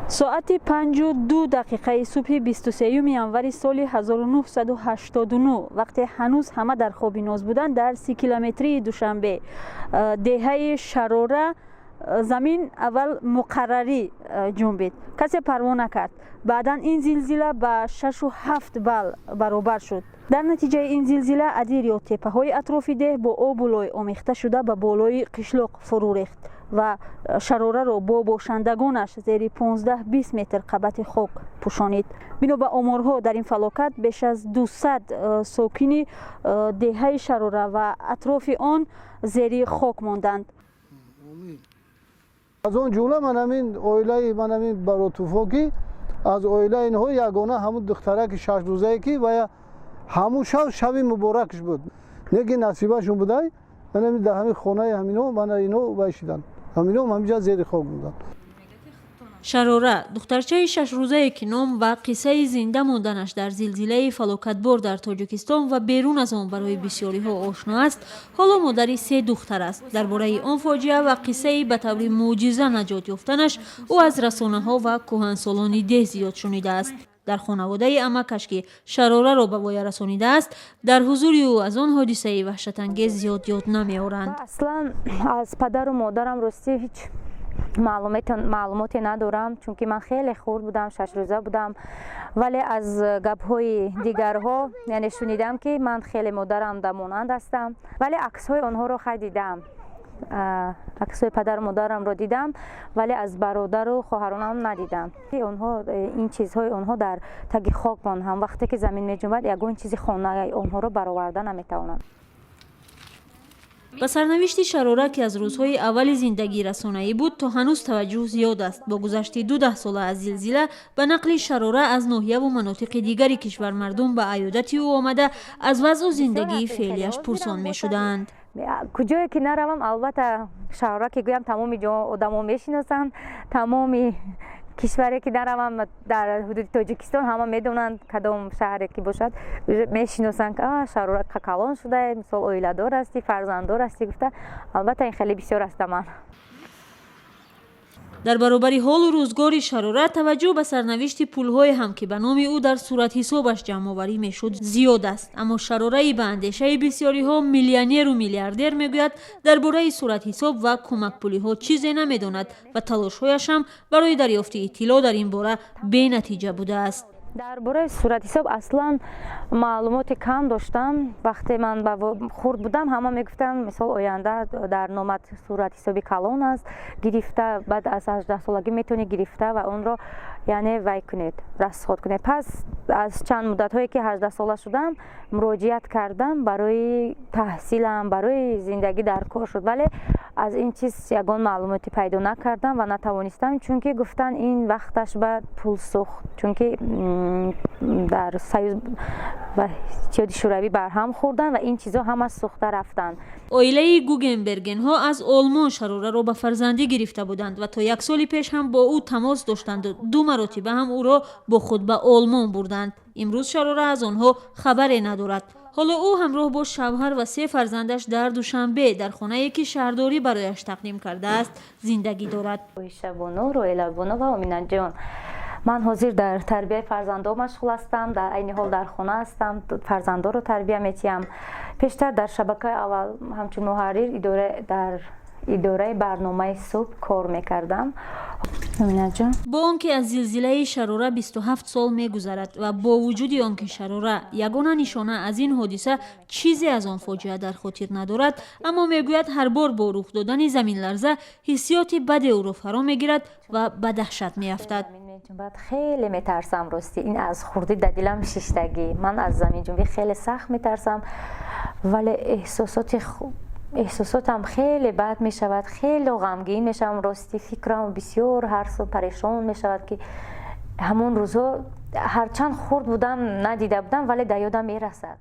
ساعت 5:02 صبح 23 ینوری سال 1989 وقتی هنوز همه در خواب ناز بودند، در 30 کیلومتری دوشنبه دهه شراره زمین اول مقرری جنبید. کسی پروا نکرد. بعدا این زلزله به 6 و 7 بال برابر شد. در نتیجه این زلزله ادیر یا تپه های اطراف ده با آب و لای آمیخته شده به بالای قشلاق فرو ریخت و شراره را با باشندگانش زیر 15-20 متر قبت خاک پوشانید. بنا به آمارها در این فلاکت بیش از 200 ساکن دهه شراره و اطراف آن زیر خاک ماندند. از اون جمله من همین براتوفاکی از اویله اینها یگانه همون دخترک 6 روزه کی و همون شب مبارکش بود. نگی نصیبشون بوده. من در همین خانه همینو من اینو وایشیدن. همینو همینجا زیر خاک موندن. شراره دخترچه 6 روزه که نام و قصه زنده ماندنش در زلزله فلاکتبار در تاجیکستان و بیرون از آن برای بسیاری ها آشنا است، حالا مادری 3 دختر است. درباره آن فاجعه و قصه به طور معجزه نجات یافتنش او از رسانه ها و کهنسالان ده زیاد شنیده است. در خانواده عمکش که شراره را به وای رسانیده است، در حضور او از آن حادثه وحشت انگیز زیاد یاد نمی‌آورند. اصلا از پدر و مادرم راستی هیچ معلوماتی ندارم، چون که من خیلی خرد بودم، 6 روزه بودم، ولی از گپ‌های دیگرها یعنی شنیدم که من خیلی مادرم دمانند هستم، ولی عکس‌های آنها را دیدم. عکس‌های پدر و مادرم را دیدم، ولی از برادر و خواهرانم ندیدم. آنها این چیزهای آنها در تگ خاک هم وقتی که زمین می‌جنبد یگان چیزی خانه آنها را برآوردن نمی‌توانم. به سرنوشت شراره که از روزهای اول زندگی رسانه‌ای بود تا هنوز توجه زیاد است. با گذشت 12 ساله از زلزله به نقل شراره از ناحیه و مناطق دیگری کشور مردم به عیادت او آمده از وضع و زندگی فعلیش پرسان می‌شدند. کجایی که نروم البته شراره که گویم تمام آدما میشناسند، تمام کشوری که نروم در حدود تاجیکستان همه میدونند کدام شهری که باشد میشناسند که شراره کلان شده، مثلا اویله دار هستی، فرزنددار هستی گفته. البته این خیلی بسیار است من. در برابر حال و روزگار شراره توجه به سرنوشت پول‌های هم که به نام او در صورت حسابش جمع آوری میشد زیاد است، اما شراره به اندیشه بسیاری ها میلیونر و میلیاردر میگوید درباره صورت حساب و کمک پولی ها چیزی نمیداند و تلاش‌هایش هم برای دریافت اطلاع در این باره بی نتیجه بوده است. درباره صورت حساب اصلا معلومات کم داشتم. وقتی من خرد بودم همه میگفتن مثال آینده در نامت صورت حسابی کلان است، گرفته بعد از 18 سالگی میتونی گرفته و اون رو یعنی وای کنید، رصد کنید. پس از چند مدت هایی که 18 ساله شدم مراجعت کردم برای تحصیلم، برای زندگی در کار شد، ولی از این چیز یگان معلوماتی پیدا نکردم و نتوانستم، چون که گفتن این وقتش بعد پول سوخت، چون که در سیاز و اتحادیه شوروی برهم خوردن و این چیزها همه سوخته رفتن. اویله گوگنبرگن ها از آلمان شراره را به فرزندی گرفته بودند و تا 1 سال پیش هم با او تماس داشتند و 2 مرتبه هم او را با خود به آلمان بردند. امروز شراره از آنها خبری ندارد. حالا او همراه با شوهر و 3 فرزندش در دوشنبه در خانه‌ای که شهرداری برایش تقدیم کرده است زندگی دارد. شبانو رویلا بونو و امینه جان، من حاضر در تربیت فرزندان مشغول هستم، در این حال در خانه هستم، فرزندان رو تربیت میتیم. پیشتر در شبکه اول همچون محرر در اداره برنامه صبح کار میکردم. با آنکه از زلزله شراره 27 سال میگذرد و با وجود آنکه شراره یگانه نشانه از این حادثه چیزی از آن فاجعه در خاطر ندارد، اما میگوید هر بار با رخ دادن زمین لرزه حسیات بد او را فرا میگیرد و به دهشت میافتد. خیلی میترسم راستی، این از خوردی در دلم شیشتگی. من از زمین جنبی خیلی سخت میترسم، ولی احساساتم خیلی بد می شود، خیلی غمگین می شوم راستی. فکرم بسیار هر سو پریشان می شود که همون روزا هرچند خرد بودم ندیده بودم ولی در یادم می رسد.